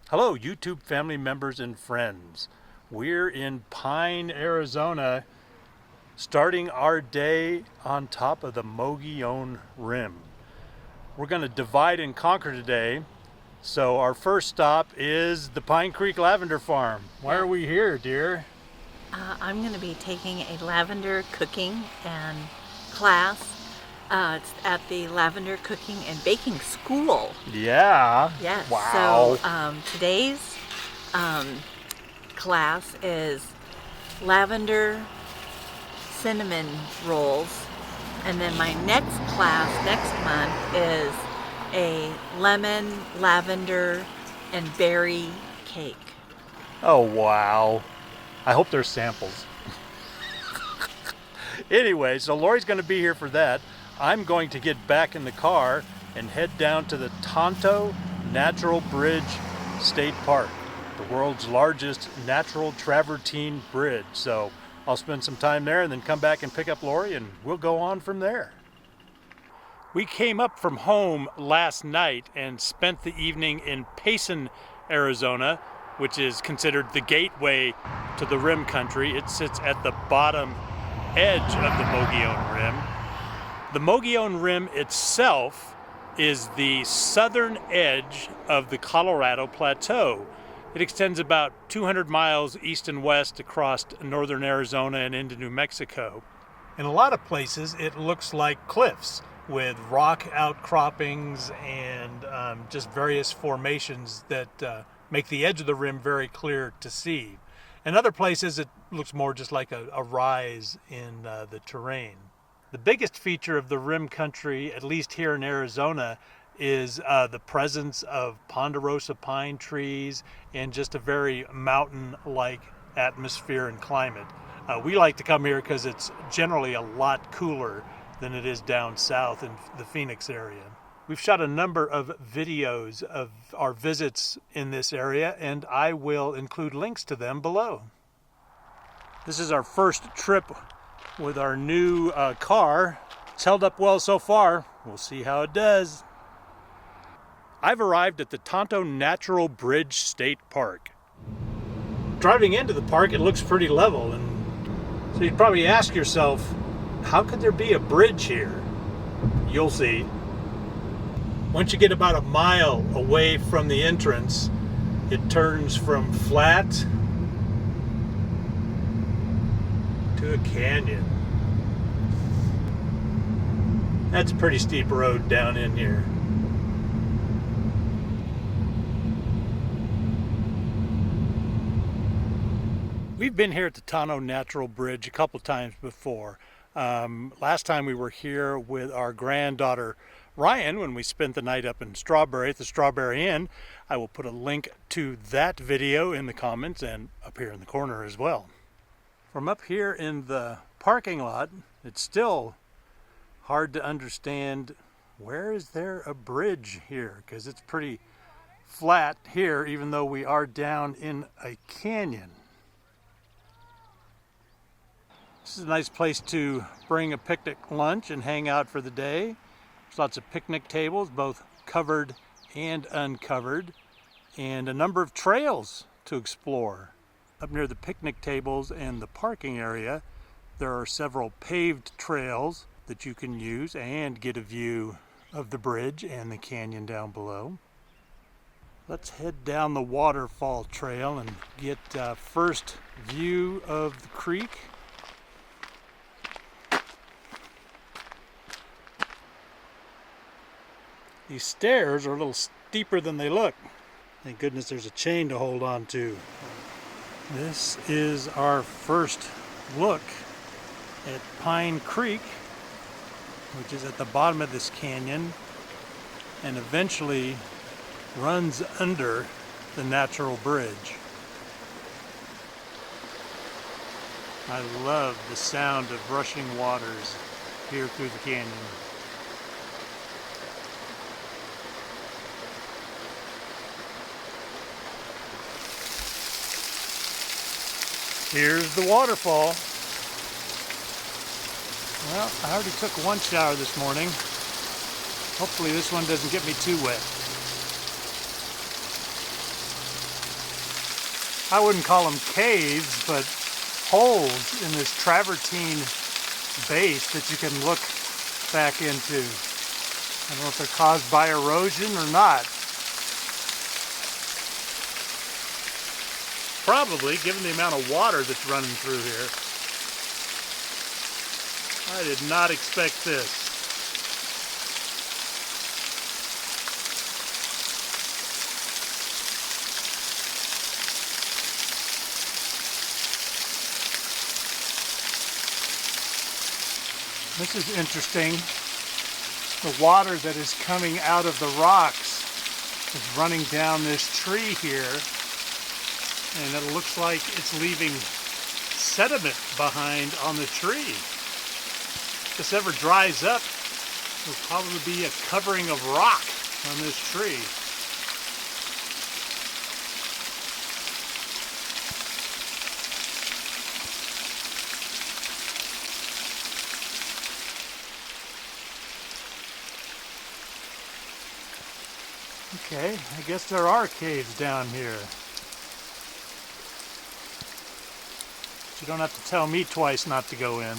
Hello, YouTube family members and friends. We're in Pine, Arizona, starting our day on top of the Mogollon Rim. We're going to divide and conquer today. So our first stop is the Pine Creek Lavender Farm. Why are we here, dear? I'm going to be taking a lavender cooking and class. It's at the Lavender Cooking and Baking School. Yeah. Yes. Wow. So today's class is lavender cinnamon rolls, and then my next class next month is a lemon, lavender, and berry cake. Oh, wow. I hope there's samples. Anyway, so Lori's going to be here for that. I'm going to get back in the car and head down to the Tonto Natural Bridge State Park, the world's largest natural travertine bridge. So I'll spend some time there and then come back and pick up Lori, and we'll go on from there. We came up from home last night and spent the evening in Payson, Arizona, which is considered the gateway to the Rim country. It sits at the bottom edge of the Mogollon Rim. The Mogollon Rim itself is the southern edge of the Colorado Plateau. It extends about 200 miles east and west across northern Arizona and into New Mexico. In a lot of places, it looks like cliffs with rock outcroppings and just various formations that make the edge of the rim very clear to see. In other places, it looks more just like a rise in the terrain. The biggest feature of the Rim country, at least here in Arizona, is the presence of ponderosa pine trees and just a very mountain-like atmosphere and climate. We like to come here because it's generally a lot cooler than it is down south in the Phoenix area. We've shot a number of videos of our visits in this area, and I will include links to them below. This is our first trip with our new car. It's held up well so far. We'll see how it does. I've arrived at the Tonto Natural Bridge State Park. Driving into the park, it looks pretty level, and so you'd probably ask yourself, how could there be a bridge here? You'll see. Once you get about a mile away from the entrance, it turns from flat to a canyon. That's a pretty steep road down in here. We've been here at the Tonto Natural Bridge a couple times before. Last time we were here with our granddaughter Ryan when we spent the night up in Strawberry at the Strawberry Inn. I will put a link to that video in the comments and up here in the corner as well. From up here in the parking lot, it's still hard to understand, where is there a bridge here? Because it's pretty flat here, even though we are down in a canyon. This is a nice place to bring a picnic lunch and hang out for the day. There's lots of picnic tables, both covered and uncovered, and a number of trails to explore. Up near the picnic tables and the parking area, there are several paved trails that you can use and get a view of the bridge and the canyon down below. Let's head down the waterfall trail and get first view of the creek. These stairs are a little steeper than they look. Thank goodness there's a chain to hold on to. This is our first look at Pine Creek, which is at the bottom of this canyon and eventually runs under the natural bridge. I love the sound of rushing waters here through the canyon. Here's the waterfall. Well, I already took one shower this morning. Hopefully this one doesn't get me too wet. I wouldn't call them caves, but holes in this travertine base that you can look back into. I don't know if they're caused by erosion or not. Probably, given the amount of water that's running through here. I did not expect this. This is interesting. The water that is coming out of the rocks is running down this tree here, and it looks like it's leaving sediment behind on the tree. If this ever dries up, there'll probably be a covering of rock on this tree. Okay, I guess there are caves down here. But you don't have to tell me twice not to go in.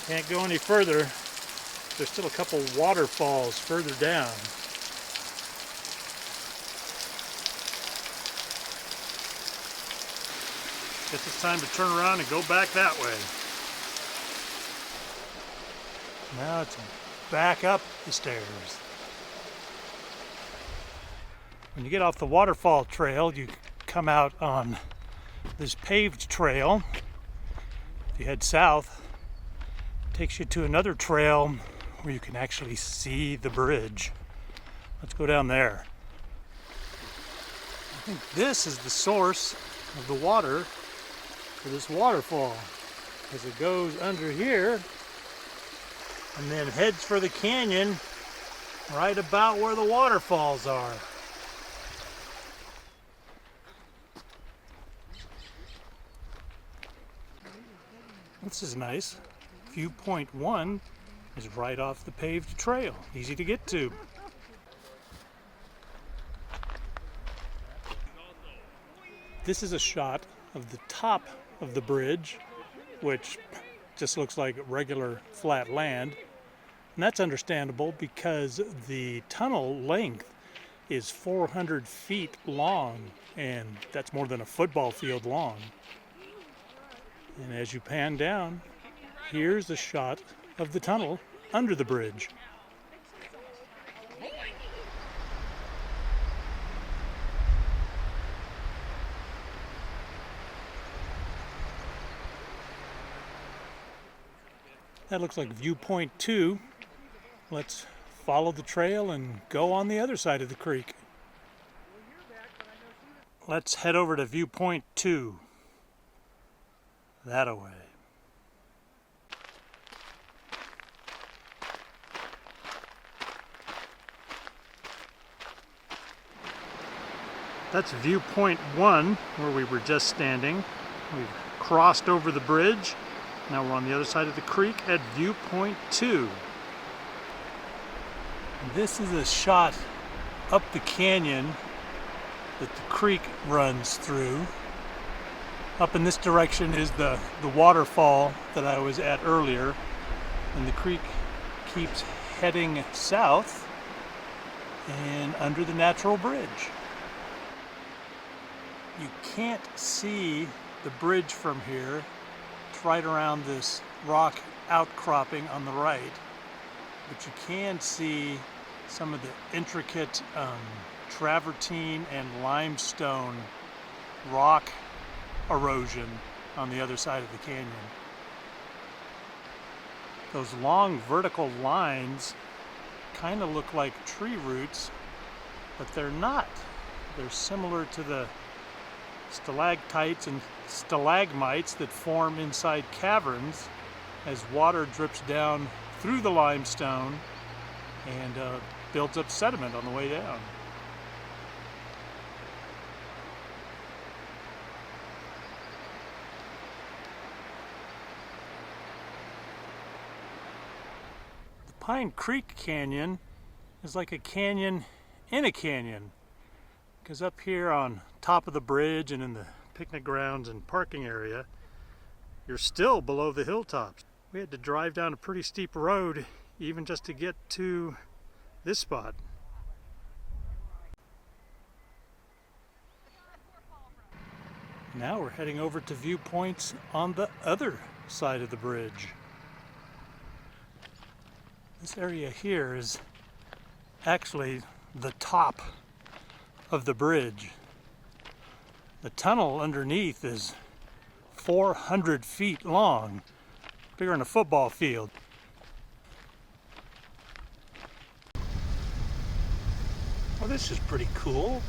Can't go any further. There's still a couple waterfalls further down. Guess it's time to turn around and go back that way. Now it's back up the stairs. When you get off the waterfall trail, you come out on this paved trail. If you head south, takes you to another trail where you can actually see the bridge. Let's go down there. I think this is the source of the water for this waterfall, as it goes under here and then heads for the canyon right about where the waterfalls are. This is nice. Viewpoint 1 is right off the paved trail. Easy to get to. This is a shot of the top of the bridge, which just looks like regular flat land. And that's understandable because the tunnel length is 400 feet long, and that's more than a football field long. And as you pan down, here's a shot of the tunnel under the bridge. That looks like viewpoint 2. Let's follow the trail and go on the other side of the creek. Let's head over to viewpoint 2. That-a-way. That's viewpoint 1, where we were just standing. We've crossed over the bridge. Now we're on the other side of the creek at viewpoint 2. This is a shot up the canyon that the creek runs through. Up in this direction is the waterfall that I was at earlier, and the creek keeps heading south and under the natural bridge. You can't see the bridge from here. It's right around this rock outcropping on the right, but you can see some of the intricate travertine and limestone rock erosion on the other side of the canyon. Those long vertical lines kind of look like tree roots, but they're not. They're similar to the stalactites and stalagmites that form inside caverns as water drips down through the limestone and builds up sediment on the way down. The Pine Creek Canyon is like a canyon in a canyon, because up here on top of the bridge and in the picnic grounds and parking area, you're still below the hilltops. We had to drive down a pretty steep road even just to get to this spot. Now we're heading over to viewpoints on the other side of the bridge. This area here is actually the top of the bridge. The tunnel underneath is 400 feet long, bigger than a football field. Well, this is pretty cool.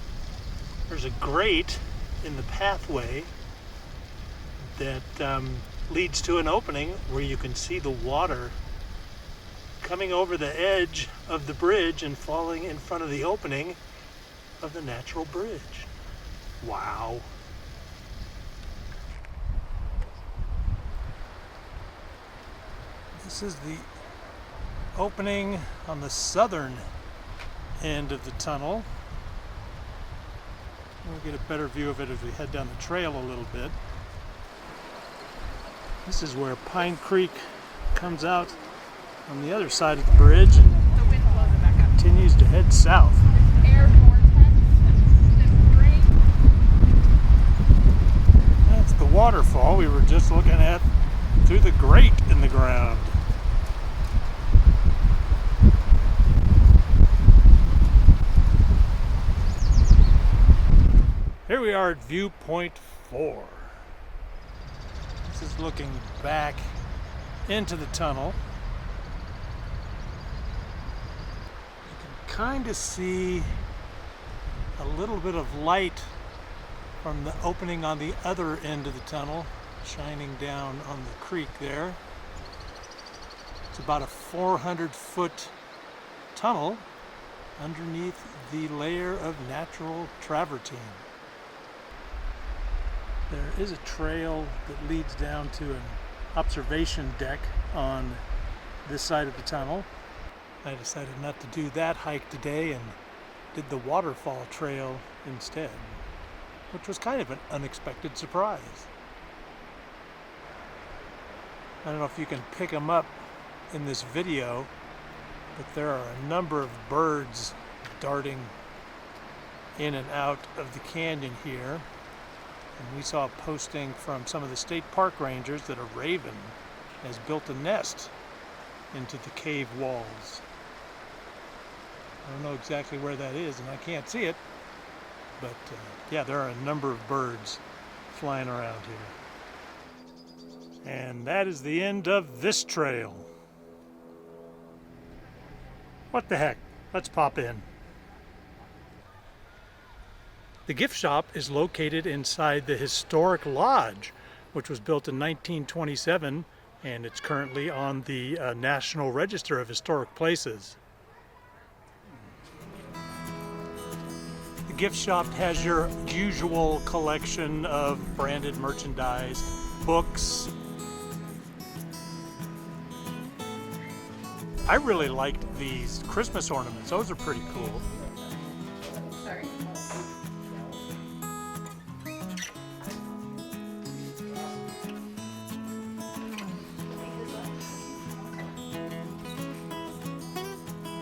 There's a grate in the pathway that leads to an opening where you can see the water coming over the edge of the bridge and falling in front of the opening of the natural bridge. Wow. This is the opening on the southern end of the tunnel. We'll get a better view of it as we head down the trail a little bit. This is where Pine Creek comes out on the other side of the bridge and continues to head south. That's the waterfall we were just looking at through the grate in the ground. Here we are at viewpoint 4. This is looking back into the tunnel. You can kind of see a little bit of light from the opening on the other end of the tunnel shining down on the creek there. It's about a 400-foot tunnel underneath the layer of natural travertine. There is a trail that leads down to an observation deck on this side of the tunnel. I decided not to do that hike today and did the waterfall trail instead, which was kind of an unexpected surprise. I don't know if you can pick them up in this video, but there are a number of birds darting in and out of the canyon here. And we saw a posting from some of the state park rangers that a raven has built a nest into the cave walls. I don't know exactly where that is, and I can't see it, but yeah, there are a number of birds flying around here. And that is the end of this trail. What the heck? Let's pop in. The gift shop is located inside the historic lodge, which was built in 1927, and it's currently on the National Register of Historic Places. The gift shop has your usual collection of branded merchandise, books. I really liked these Christmas ornaments. Those are pretty cool. Sorry.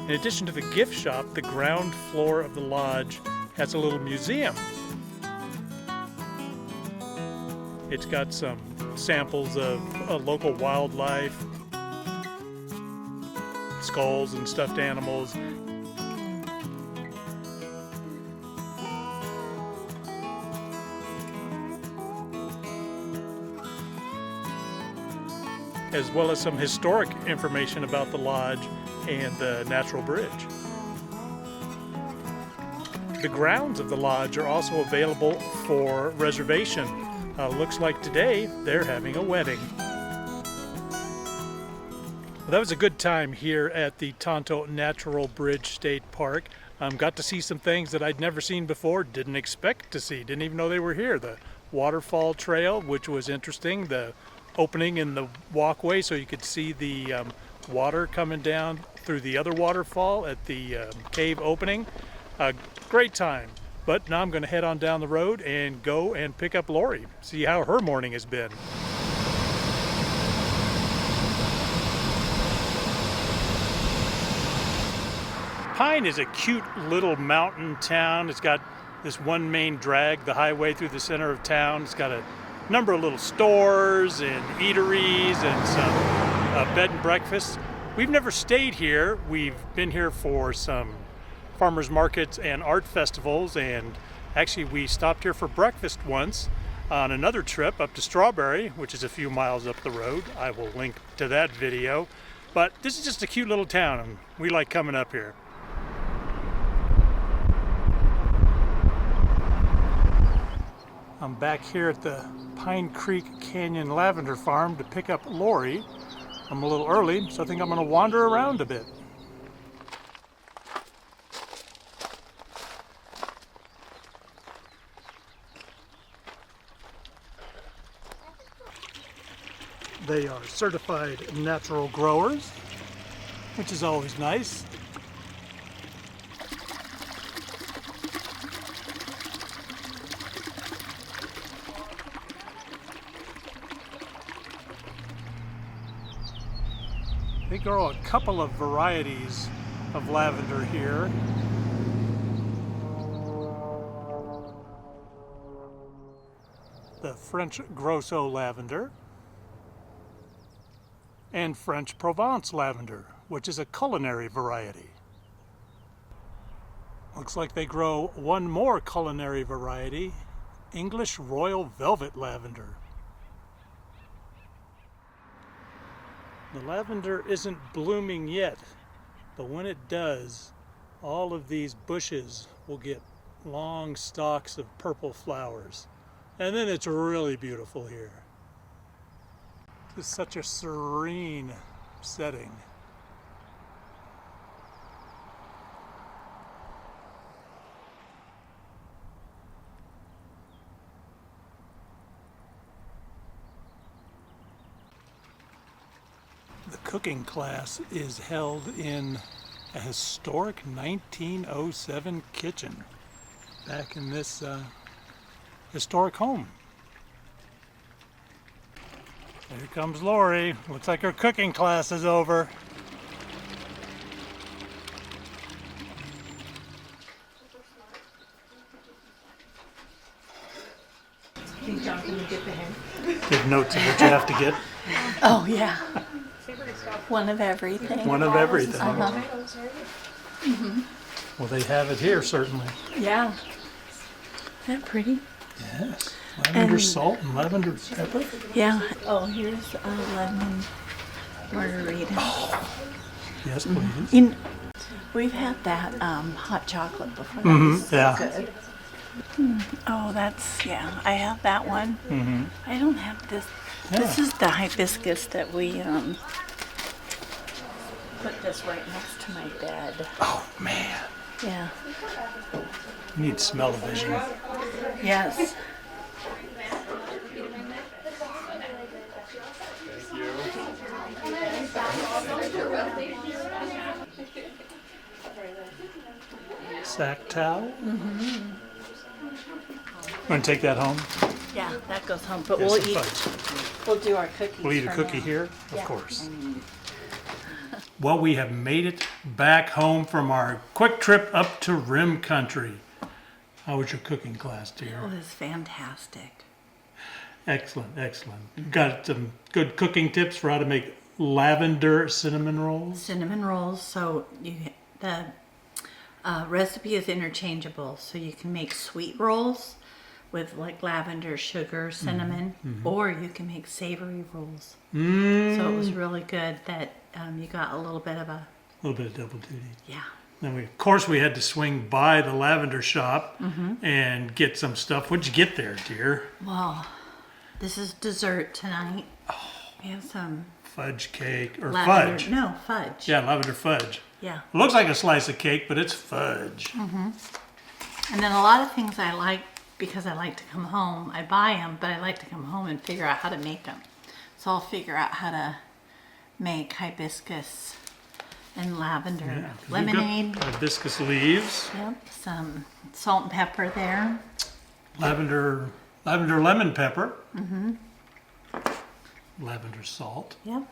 In addition to the gift shop, the ground floor of the lodge has a little museum. It's got some samples of local wildlife, skulls and stuffed animals. As well as some historic information about the lodge and the natural bridge. The grounds of the lodge are also available for reservation. Looks like today they're having a wedding. Well, that was a good time here at the Tonto Natural Bridge State Park. Got to see some things that I'd never seen before, didn't expect to see, didn't even know they were here. The waterfall trail, which was interesting, the opening in the walkway so you could see the water coming down through the other waterfall at the cave opening. Great time. But now I'm going to head on down the road and go and pick up Lori, see how her morning has been. Pine is a cute little mountain town. It's got this one main drag, the highway through the center of town. It's got a number of little stores and eateries and some bed and breakfasts. We've never stayed here. We've been here for some farmers markets and art festivals, and actually we stopped here for breakfast once on another trip up to Strawberry, which is a few miles up the road. I will link to that video. But this is just a cute little town, and we like coming up here. I'm back here at the Pine Creek Canyon Lavender Farm to pick up Lori. I'm a little early, so I think I'm going to wander around a bit. They are certified natural growers, which is always nice. They grow a couple of varieties of lavender here. The French Grosso lavender and French Provence lavender, which is a culinary variety. Looks like they grow one more culinary variety, English Royal Velvet lavender. The lavender isn't blooming yet, but when it does, all of these bushes will get long stalks of purple flowers. And then it's really beautiful here. It's such a serene setting. The cooking class is held in a historic 1907 kitchen back in this historic home. Here comes Lori. Looks like her cooking class is over. Think John's gonna get the hint? Give notes of what you have to get. Oh yeah. One of everything. One of everything. Mm-hmm. Well, they have it here, certainly. Yeah. Isn't that pretty? Yes. Lavender salt and lavender pepper. Yeah. Oh, here's a lemon margarita. Oh, yes, please. We've had that hot chocolate before. Yeah. Good. Oh, that's, yeah, I have that one. I don't have this. Yeah. This is the hibiscus that we put this right next to my bed. Oh, man. Yeah. You need smell-o-vision. Yes. Sack towel. Want to take that home? Yeah, that goes home. But Yes, we'll some eat. fudge. We'll do our cookies. We'll eat a for cookie now. here, of Yeah. course. Well, we have made it back home from our quick trip up to Rim Country. How was your cooking class, dear? It was fantastic. Excellent, excellent. Got some good cooking tips for how to make lavender cinnamon rolls? Cinnamon rolls. So the recipe is interchangeable. So you can make sweet rolls with like lavender, sugar, cinnamon, or you can make savory rolls. So it was really good that you got a little bit of a little bit of double duty. Yeah. Then of course, we had to swing by the lavender shop and get some stuff. What'd you get there, dear? Well, this is dessert tonight. We have some fudge cake or lavender, fudge. no, fudge. Yeah, lavender fudge. Yeah. It looks like a slice of cake, but it's fudge. And then a lot of things I like, because I like to come home, I buy them, but I like to come home and figure out how to make them. So I'll figure out how to make hibiscus and lavender Yeah, 'cause you've got lemonade. hibiscus leaves, Yep, some salt and pepper there. lavender lemon pepper, lavender salt. Yep.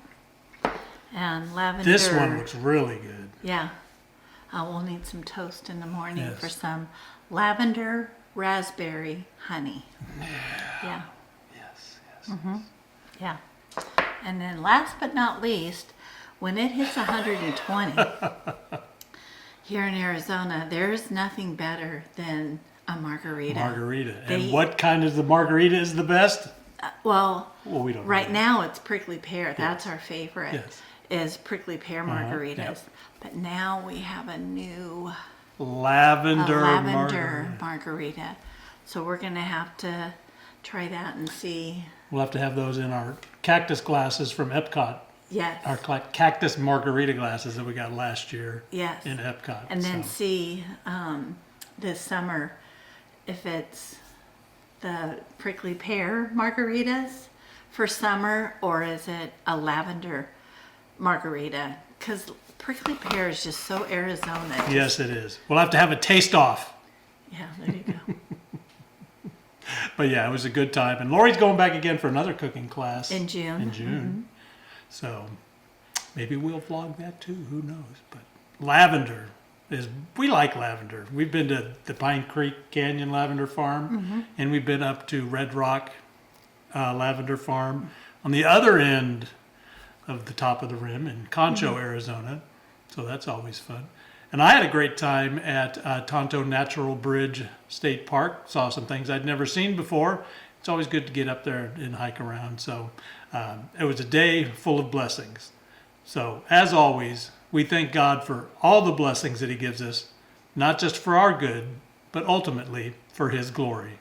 And lavender. This one looks really good. Yeah. We'll need some toast in the morning Yes. for some lavender raspberry honey. Yeah. Yes. Yeah. And then last but not least, when it hits 120 here in Arizona, there's nothing better than a margarita. Margarita. They- And what kind of the margarita is the best? Well, We don't right know. now it's prickly pear. That's our favorite. Yes. Is prickly pear margaritas. yep. But now we have a new Lavender, lavender margarita. margarita. So we're going to have to try that and see. We'll have to have those in our cactus glasses from Epcot. Yes. Our cactus margarita glasses that we got last year Yes. in Epcot. And then so. see this summer if it's the prickly pear margaritas for summer, or is it a lavender margarita? Because prickly pear is just so Arizona. Yes, it is. We'll have to have a taste off. Yeah, there you go. But yeah, it was a good time. And Lori's going back again for another cooking class. In June. In June. So maybe we'll vlog that too. Who knows? But lavender we like lavender. We've been to the Pine Creek Canyon Lavender Farm, and we've been up to Red Rock Lavender Farm on the other end of the top of the rim in Concho, Arizona. So that's always fun. And I had a great time at Tonto Natural Bridge State Park. Saw some things I'd never seen before. It's always good to get up there and hike around. So it was a day full of blessings. So as always, we thank God for all the blessings that he gives us, not just for our good, but ultimately for his glory.